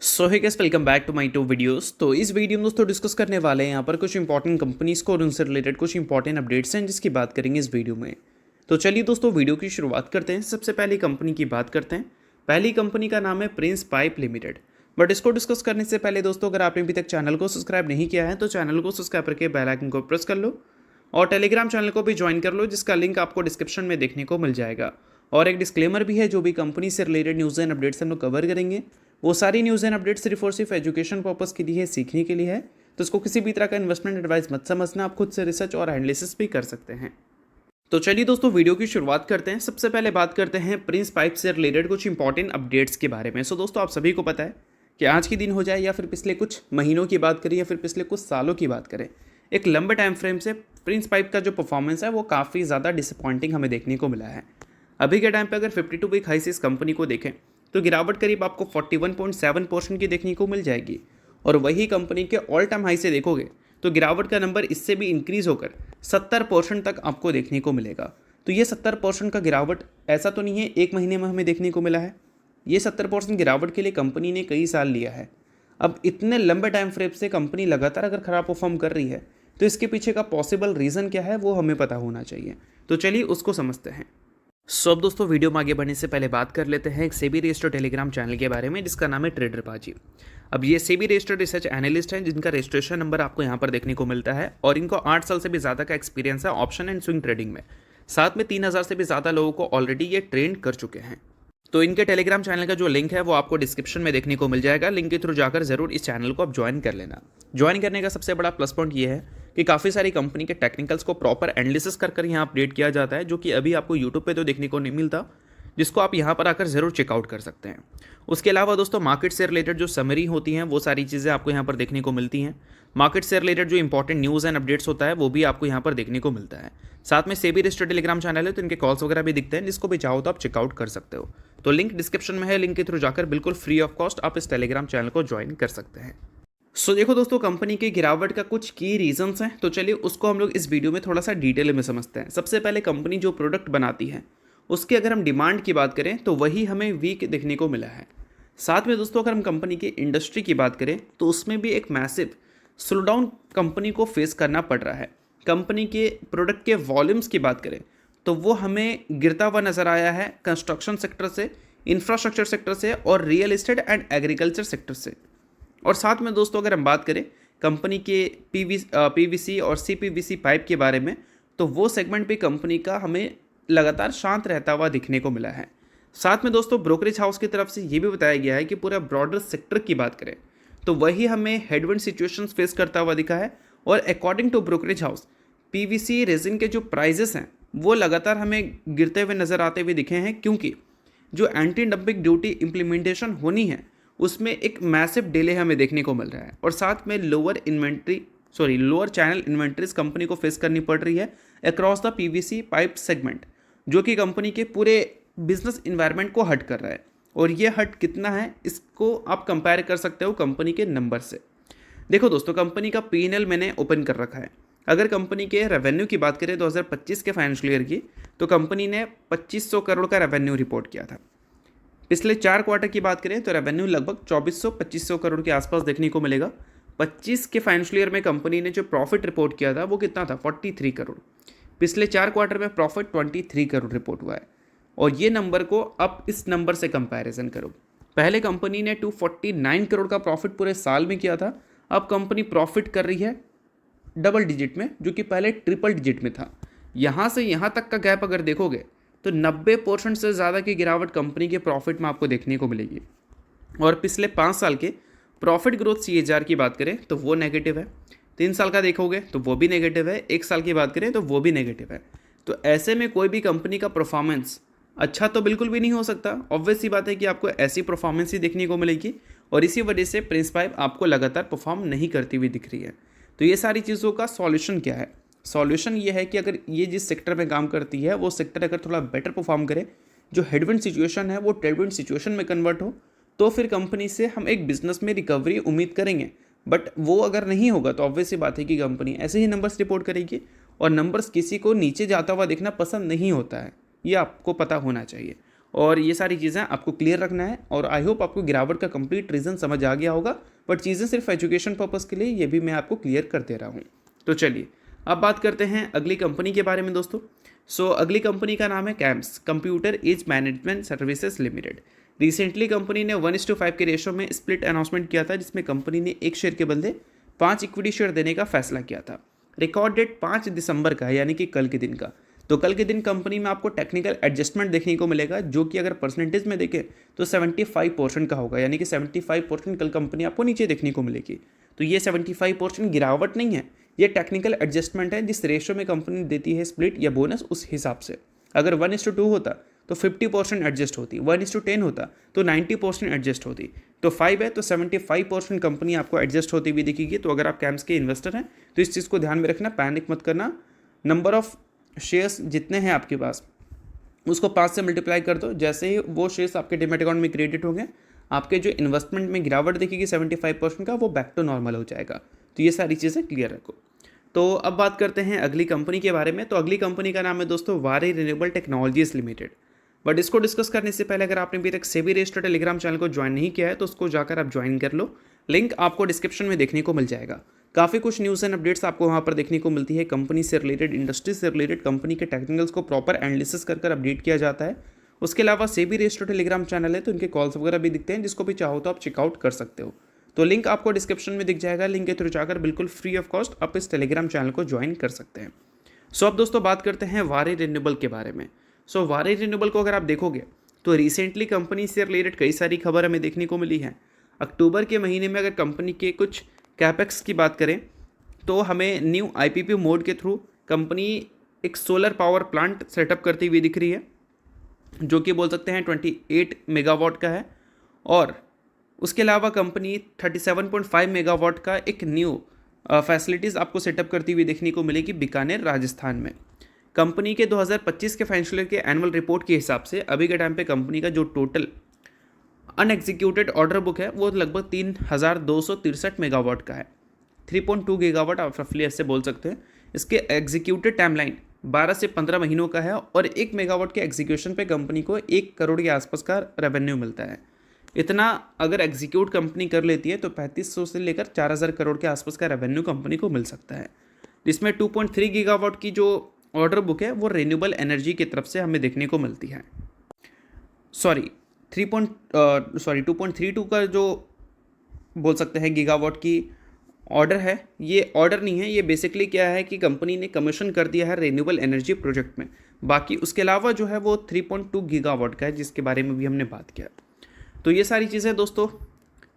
So hey guys, welcome back to my two videos. तो इस video में दोस्तों डिस्कस करने वाले हैं यहाँ पर कुछ इंपॉर्टेंट कंपनीज को और उनसे रिलेटेड कुछ इंपॉर्टेंट अपडेट्स हैं जिसकी बात करेंगे इस वीडियो में। तो चलिए दोस्तों वीडियो की शुरुआत करते हैं। सबसे पहली कंपनी की बात करते हैं। पहली कंपनी का नाम है प्रिंस पाइप लिमिटेड। बट इसको डिस्कस करने से पहले दोस्तों, अगर आपने अभी तक चैनल को सब्सक्राइब नहीं किया है तो चैनल को सब्सक्राइब करके बेल आइकन को प्रेस कर लो और टेलीग्राम चैनल को भी ज्वाइन कर लो, जिसका लिंक आपको डिस्क्रिप्शन में देखने को मिल जाएगा। और एक डिस्क्लेमर भी है, जो भी कंपनी से रिलेटेड न्यूज़ एंड अपडेट्स हम लोग कवर करेंगे वो सारी न्यूज़ एंड अपडेट सिर्फ और सिर्फ एजुकेशन पर्पस के लिए है, सीखने के लिए है। तो इसको किसी भी तरह का इन्वेस्टमेंट एडवाइस मत समझना, आप खुद से रिसर्च और एनालिसिस भी कर सकते हैं। तो चलिए दोस्तों वीडियो की शुरुआत करते हैं। सबसे पहले बात करते हैं प्रिंस पाइप से रिलेटेड कुछ इंपॉर्टेंट अपडेट्स के बारे में। सो दोस्तों, आप सभी को पता है कि आज के दिन हो जाए या फिर पिछले कुछ महीनों की बात करें या फिर पिछले कुछ सालों की बात करें, एक लंबे टाइम फ्रेम से प्रिंस पाइप का जो परफॉर्मेंस है वो काफ़ी ज़्यादा डिसअपॉइंटिंग हमें देखने को मिला है। अभी के टाइम पे अगर 52 वीक हाई से इस कंपनी को देखें तो गिरावट करीब आपको 41.7% की देखने को मिल जाएगी। और वही कंपनी के ऑल टाइम हाई से देखोगे तो गिरावट का नंबर इससे भी इंक्रीज होकर 70% तक आपको देखने को मिलेगा। तो ये 70% का गिरावट ऐसा तो नहीं है एक महीने में हमें देखने को मिला है, ये 70% गिरावट के लिए कंपनी ने कई साल लिया है। अब इतने लंबे टाइम फ्रेम से कंपनी लगातार अगर खराब परफॉर्म कर रही है तो इसके पीछे का पॉसिबल रीज़न क्या है वो हमें पता होना चाहिए। तो चलिए उसको समझते हैं। अब दोस्तों वीडियो में आगे बढ़ने से पहले बात कर लेते हैं एक सेबी रजिस्टर्ड टेलीग्राम चैनल के बारे में जिसका नाम है ट्रेडर बाजी। अब ये सेबी रजिस्टर्ड रिसर्च एनालिस्ट हैं जिनका रजिस्ट्रेशन नंबर आपको यहाँ पर देखने को मिलता है और इनको 8 साल से भी ज़्यादा का एक्सपीरियंस है ऑप्शन एंड स्विंग ट्रेडिंग में। साथ में 3000 से भी ज़्यादा लोगों को ऑलरेडी ये ट्रेन कर चुके हैं। तो इनके टेलीग्राम चैनल का जो लिंक है वो आपको डिस्क्रिप्शन में देखने को मिल जाएगा। लिंक के थ्रू जाकर जरूर इस चैनल को आप ज्वाइन कर लेना। ज्वाइन करने का सबसे बड़ा प्लस पॉइंट ये है कि काफ़ी सारी कंपनी के टेक्निकल्स को प्रॉपर एनालिसिस कर यहाँ अपडेट किया जाता है, जो कि अभी आपको यूट्यूब पे तो देखने को नहीं मिलता, जिसको आप यहाँ पर आकर ज़रूर चेकआउट कर सकते हैं। उसके अलावा दोस्तों मार्केट से रिलेटेड जो समरी होती हैं वो सारी चीज़ें आपको यहाँ पर देखने को मिलती हैं। मार्केट से रिलेटेड जो इंपॉर्टेंट न्यूज़ एंड अपडेट्स होता है वो भी आपको यहाँ पर देखने को मिलता है। साथ में सेबी रजिस्टर्ड टेलीग्राम चैनल है तो इनके कॉल्स वगैरह भी दिखते हैं, जिसको भी चाहो तो आप चेकआउट कर सकते हो। तो लिंक डिस्क्रिप्शन में है, लिंक के थ्रू जाकर बिल्कुल फ्री ऑफ कॉस्ट आप इस टेलीग्राम चैनल को ज्वाइन कर सकते हैं। सो देखो दोस्तों, कंपनी के गिरावट का कुछ की रीजंस हैं, तो चलिए उसको हम लोग इस वीडियो में थोड़ा सा डिटेल में समझते हैं। सबसे पहले कंपनी जो प्रोडक्ट बनाती है उसकी अगर हम डिमांड की बात करें तो वही हमें वीक देखने को मिला है। साथ में दोस्तों अगर हम कंपनी की इंडस्ट्री की बात करें तो उसमें भी एक मैसिव स्लोडाउन कंपनी को फेस करना पड़ रहा है। कंपनी के प्रोडक्ट के वॉल्यूम्स की बात करें तो वो हमें गिरता हुआ नज़र आया है कंस्ट्रक्शन सेक्टर से, इंफ्रास्ट्रक्चर सेक्टर से और real estate and agriculture sector से। और साथ में दोस्तों अगर हम बात करें कंपनी के पीवीसी और सीपीवीसी पाइप के बारे में तो वो सेगमेंट भी कंपनी का हमें लगातार शांत रहता हुआ दिखने को मिला है। साथ में दोस्तों ब्रोकरेज हाउस की तरफ से ये भी बताया गया है कि पूरा ब्रॉडर सेक्टर की बात करें तो वही हमें हेडविंड सिचुएशंस फेस करता हुआ दिखा है। और according to brokerage house PVC resin के जो प्राइजेस हैं वो लगातार हमें गिरते हुए नज़र आते हुए दिखे हैं, क्योंकि जो एंटी डंपिंग ड्यूटी इम्प्लीमेंटेशन होनी है उसमें एक मैसिव डिले हमें देखने को मिल रहा है। और साथ में लोअर चैनल इन्वेंट्रीज कंपनी को फेस करनी पड़ रही है across the PVC pipe segment, जो कि कंपनी के पूरे बिजनेस इन्वायरमेंट को हट कर रहा है। और ये हट कितना है इसको आप कंपेयर कर सकते हो कंपनी के नंबर से। देखो दोस्तों, कंपनी का P&L मैंने ओपन कर रखा है। अगर कंपनी के रेवेन्यू की बात करें 2025 के फाइनेंशियल ईयर की तो कंपनी ने 2500 करोड़ का रेवेन्यू रिपोर्ट किया था। पिछले 4 क्वार्टर की बात करें तो रेवेन्यू लगभग 2400-2500 करोड़ के आसपास देखने को मिलेगा। 25 के फाइनेंशियल ईयर में कंपनी ने जो प्रॉफिट रिपोर्ट किया था वो कितना था, 43 करोड़। पिछले 4 क्वार्टर में प्रॉफिट 23 करोड़ रिपोर्ट हुआ है। और ये नंबर को अब इस नंबर से कंपैरिजन करो, पहले कंपनी ने 249 करोड़ का प्रॉफिट पूरे साल में किया था, अब कंपनी प्रॉफिट कर रही है डबल डिजिट में, जो कि पहले ट्रिपल डिजिट में था। यहाँ से यहाँ तक का गैप अगर देखोगे तो 90% से ज़्यादा की गिरावट कंपनी के प्रॉफिट में आपको देखने को मिलेगी। और पिछले 5 साल के प्रॉफिट ग्रोथ CAGR की बात करें तो वो नेगेटिव है, 3 साल का देखोगे तो वो भी नेगेटिव है, 1 साल की बात करें तो वो भी नेगेटिव है। तो ऐसे में कोई भी कंपनी का परफॉर्मेंस अच्छा तो बिल्कुल भी नहीं हो सकता। ऑब्वियस सी बात है कि आपको ऐसी परफॉर्मेंस ही देखने को मिलेगी और इसी वजह से प्रिंस पाइप आपको लगातार परफॉर्म नहीं करती हुई दिख रही है। तो ये सारी चीज़ों का सॉल्यूशन क्या है? सॉल्यूशन ये है कि अगर ये जिस सेक्टर में काम करती है वो सेक्टर अगर थोड़ा बेटर परफॉर्म करे, जो हेडविंड सिचुएशन है वो टेलविंड सिचुएशन में कन्वर्ट हो, तो फिर कंपनी से हम एक बिजनेस में रिकवरी उम्मीद करेंगे। बट वो अगर नहीं होगा तो ऑब्वियस सी बात है कि कंपनी ऐसे ही नंबर्स रिपोर्ट करेगी और नंबर्स किसी को नीचे जाता हुआ देखना पसंद नहीं होता है, ये आपको पता होना चाहिए। और ये सारी चीज़ें आपको क्लियर रखना है। और आई होप आपको गिरावट का कंप्लीट रीज़न समझ आ गया होगा, बट चीज़ें सिर्फ एजुकेशन पर्पज़ के लिए ये भी मैं आपको क्लियर कर दे रहा हूँ। तो चलिए अब बात करते हैं अगली कंपनी के बारे में दोस्तों। अगली कंपनी का नाम है CAMS Computer Age Management Services Limited. Recently company ने 1:5 के रेशो में स्प्लिट अनाउंसमेंट किया था, जिसमें कंपनी ने एक शेयर के बदले 5 इक्विटी शेयर देने का फैसला किया था। रिकॉर्ड डेट 5 दिसंबर का है, यानी कि कल के दिन का। तो कल के दिन कंपनी में आपको टेक्निकल एडजस्टमेंट देखने को मिलेगा, जो कि अगर परसेंटेज में देखें तो 75% का होगा, यानी कि 75% कल कंपनी आपको नीचे देखने को मिलेगी। तो ये 75% गिरावट नहीं है, ये टेक्निकल एडजस्टमेंट है। जिस रेशो में कंपनी देती है स्प्लिट या बोनस, उस हिसाब से अगर 1:2 होता तो 50% एडजस्ट होती, 1:10 होता तो 90% एडजस्ट होती, तो 5 है तो 75% कंपनी आपको एडजस्ट होती हुई दिखेगी। तो अगर आप कैम्स के इन्वेस्टर हैं तो इस चीज़ को ध्यान में रखना, पैनिक मत करना। नंबर ऑफ शेयर्स जितने हैं आपके पास उसको 5 से मल्टीप्लाई कर दो। जैसे ही वो शेयर्स आपके डीमैट अकाउंट में क्रेडिट होंगे, आपके जो इन्वेस्टमेंट में गिरावट दिखेगी 75% का, वो बैक टू नॉर्मल हो जाएगा। तो ये सारी चीज़ें क्लियर रखो। तो अब बात करते हैं अगली कंपनी के बारे में। तो अगली कंपनी का नाम है दोस्तों वारी रिन्यूएबल टेक्नोलॉजीज लिमिटेड। बट इसको डिस्कस करने से पहले अगर आपने अभी तक सेबी रजिस्टर्ड टेलीग्राम चैनल को ज्वाइन नहीं किया है तो उसको जाकर आप ज्वाइन कर लो, लिंक आपको डिस्क्रिप्शन में देखने को मिल जाएगा। काफ़ी कुछ न्यूज़ एंड अपडेट्स आपको वहाँ पर देखने को मिलती है, कंपनी से रिलेटेड, इंडस्ट्री से रिलेटेड, कंपनी के टेक्निकल्स को प्रॉपर एनालिसिस कर अपडेट किया जाता है। उसके अलावा सेबी रजिस्टर्ड टेलीग्राम चैनल है, तो इनके कॉल्स वगैरह भी दिखते हैं, जिसको भी चाहो तो आप चेकआउट कर सकते हो। तो लिंक आपको डिस्क्रिप्शन में दिख जाएगा, लिंक के थ्रू जाकर बिल्कुल फ्री ऑफ कॉस्ट आप इस टेलीग्राम चैनल को ज्वाइन कर सकते हैं। अब दोस्तों बात करते हैं वारी रिन्यूएबल के बारे में। वारी रिन्यूएबल को अगर आप देखोगे तो रिसेंटली कंपनी से रिलेटेड कई सारी खबर हमें देखने को मिली है। अक्टूबर के महीने में अगर कंपनी के कुछ कैपेक्स की बात करें तो हमें न्यू IPP मोड के थ्रू कंपनी एक सोलर पावर प्लांट सेटअप करती हुई दिख रही है, जो कि बोल सकते हैं 28 मेगावाट का है। और उसके अलावा कंपनी 37.5 मेगावाट का एक न्यू फैसिलिटीज़ आपको सेटअप करती हुई देखने को मिलेगी बीकानेर, राजस्थान में। कंपनी के 2025 के फाइनेंशियल ईयर के एनुअल रिपोर्ट के हिसाब से अभी के टाइम पे कंपनी का जो टोटल अनएग्जीक्यूटेड ऑर्डर बुक है वो लगभग 3263 मेगावाट का है। 3.2 गीगावाट आप रफली ऐसे बोल सकते हैं। इसके एग्जीक्यूटेड टाइमलाइन 12 से 15 महीनों का है और 1 मेगावाट के एग्जीक्यूशन पे कंपनी को 1 करोड़ के आसपास का रेवेन्यू मिलता है। इतना अगर एग्जीक्यूट कंपनी कर लेती है तो 3500 से लेकर 4000 करोड़ के आसपास का रेवेन्यू कंपनी को मिल सकता है, जिसमें 2.3 गीगावाट की जो ऑर्डर बुक है वो रिन्यूएबल एनर्जी की तरफ से हमें देखने को मिलती है। 2.32 का जो बोल सकते हैं गीगावाट की ऑर्डर है, ये ऑर्डर नहीं है, ये बेसिकली क्या है कि कंपनी ने कमीशन कर दिया है रिन्यूएबल एनर्जी प्रोजेक्ट में। बाकी उसके अलावा जो है वो 3.2 गीगावाट का है, जिसके बारे में भी हमने बात किया। तो ये सारी चीज़ें दोस्तों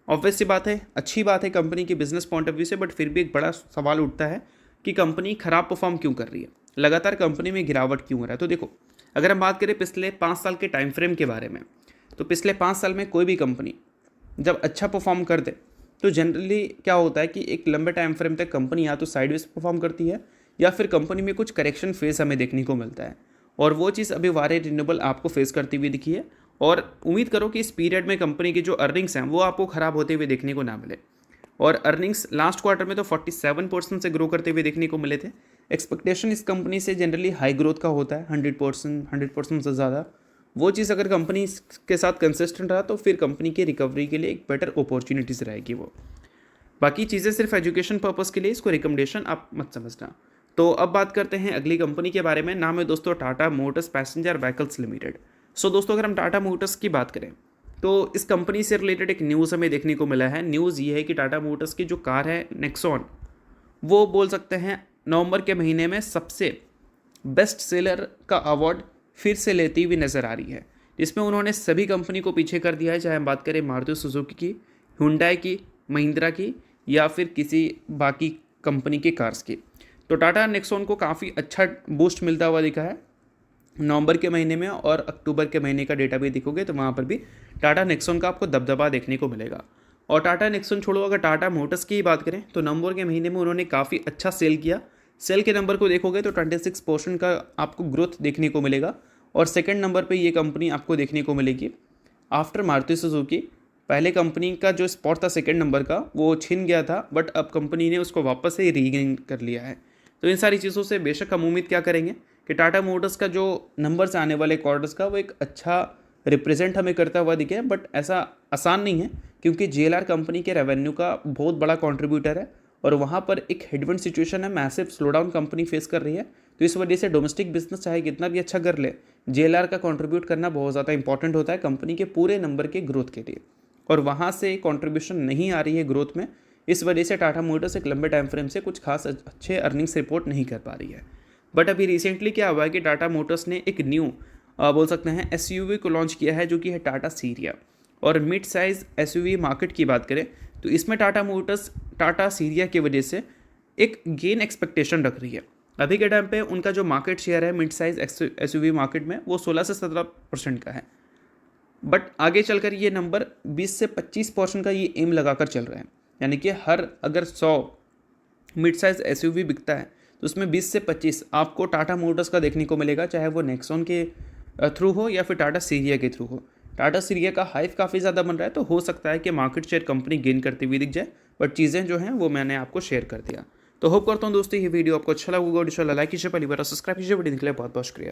ऑब्वियस सी बात है, अच्छी बात है कंपनी की बिजनेस पॉइंट ऑफ व्यू से, बट फिर भी एक बड़ा सवाल उठता है कि कंपनी खराब परफॉर्म क्यों कर रही है, लगातार कंपनी में गिरावट क्यों हो रहा है। तो देखो, अगर हम बात करें पिछले 5 साल के टाइम फ्रेम के बारे में, तो पिछले 5 साल में कोई भी कंपनी जब अच्छा परफॉर्म कर दे तो जनरली क्या होता है कि एक लंबे टाइम फ्रेम तक कंपनी या तो साइडवेज परफॉर्म करती है या फिर कंपनी में कुछ करेक्शन फेज हमें देखने को मिलता है। और वो चीज़ अभी वारी रिन्यूएबल आपको फेस करती हुई दिखी है, और उम्मीद करो कि इस पीरियड में कंपनी की जो अर्निंग्स हैं वो आपको ख़राब होते हुए देखने को ना मिले। और अर्निंग्स लास्ट क्वार्टर में तो 47% से ग्रो करते हुए देखने को मिले थे। एक्सपेक्टेशन इस कंपनी से जनरली हाई ग्रोथ का होता है, 100% से ज़्यादा। वो चीज़ अगर कंपनी के साथ कंसिस्टेंट रहा तो फिर कंपनी की रिकवरी के लिए एक बेटर अपॉर्चुनिटीज़ रहेगी वो। बाकी चीज़ें सिर्फ एजुकेशन पर्पज़ के लिए, इसको रिकमेंडेशन आप मत समझना। तो अब बात करते हैं अगली कंपनी के बारे में। नाम है दोस्तों Tata Motors passenger vehicles limited. दोस्तों अगर हम टाटा मोटर्स की बात करें तो इस कंपनी से रिलेटेड एक न्यूज़ हमें देखने को मिला है। न्यूज़ ये है कि टाटा मोटर्स की जो कार है नेक्सॉन, वो बोल सकते हैं नवंबर के महीने में सबसे बेस्ट सेलर का अवार्ड फिर से लेती हुई नज़र आ रही है, जिसमें उन्होंने सभी कंपनी को पीछे कर दिया है, चाहे हम बात करें मारुति सुजुकी की, हुंडई की, महिंद्रा की या फिर किसी बाकी कंपनी की कार्स की। तो टाटा नेक्सॉन को काफ़ी अच्छा बूस्ट मिलता हुआ दिखा है नवंबर के महीने में, और अक्टूबर के महीने का डेटा भी देखोगे तो वहाँ पर भी टाटा नेक्सॉन का आपको दबदबा देखने को मिलेगा। और टाटा नेक्सॉन छोड़ो, अगर टाटा मोटर्स की बात करें तो नवंबर के महीने में उन्होंने काफ़ी अच्छा सेल किया। सेल के नंबर को देखोगे तो 26% का आपको ग्रोथ देखने को मिलेगा, और सेकंड नंबर पे ये कंपनी आपको देखने को मिलेगी आफ्टर मारुति सुजुकी। पहले कंपनी का जो स्पॉट था सेकंड नंबर का वो छिन गया था, बट अब कंपनी ने उसको वापस से रीगेन कर लिया है। तो इन सारी चीज़ों से बेशक हम उम्मीद क्या करेंगे कि टाटा मोटर्स का जो नंबर्स आने वाले क्वार्टर्स का वो एक अच्छा रिप्रेजेंट हमें करता हुआ दिखे, बट ऐसा आसान नहीं है क्योंकि JLR कंपनी के रेवेन्यू का बहुत बड़ा कंट्रीब्यूटर है और वहाँ पर एक हेडविंड सिचुएशन है, मैसिव स्लोडाउन कंपनी फेस कर रही है। तो इस वजह से डोमेस्टिक बिजनेस चाहे कितना भी अच्छा कर ले, JLR का कंट्रीब्यूट करना बहुत ज़्यादा इंपॉर्टेंट होता है कंपनी के पूरे नंबर के ग्रोथ के लिए, और वहाँ से कंट्रीब्यूशन नहीं आ रही है ग्रोथ में। इस वजह से टाटा मोटर्स एक लंबे टाइम फ्रेम से कुछ खास अच्छे अर्निंग्स रिपोर्ट नहीं कर पा रही है। बट अभी रिसेंटली क्या हुआ है कि टाटा मोटर्स ने एक न्यू बोल सकते हैं SUV को लॉन्च किया है, जो कि है टाटा सीरिया। और मिड साइज़ SUV मार्केट की बात करें तो इसमें टाटा मोटर्स टाटा सीरिया की वजह से एक गेन एक्सपेक्टेशन रख रही है। अभी के टाइम पे उनका जो मार्केट शेयर है मिड साइज़ SUV मार्केट में वो 16 से 17% का है, बट आगे चलकर ये नंबर 20 से 25% का ये एम लगाकर चल रहे हैं। यानी कि हर अगर 100 मिड साइज़ SUV बिकता है तो उसमें 20 से 25 आपको टाटा मोटर्स का देखने को मिलेगा, चाहे वो नेक्सॉन के थ्रू हो या फिर टाटा सीरिया के थ्रू हो। टाटा सीरिया का हाइप काफ़ी ज़्यादा बन रहा है, तो हो सकता है कि मार्केट शेयर कंपनी गेन करती हुई दिख जाए, बट चीज़ें जो हैं वो मैंने आपको शेयर कर दिया। तो होप करता हूँ दोस्तों ये वीडियो आपको अच्छा लगा होगा। लाइक कीजिए, पहली बार सब्सक्राइब कीजिए। वीडियो के लिए बहुत बहुत शुक्रिया।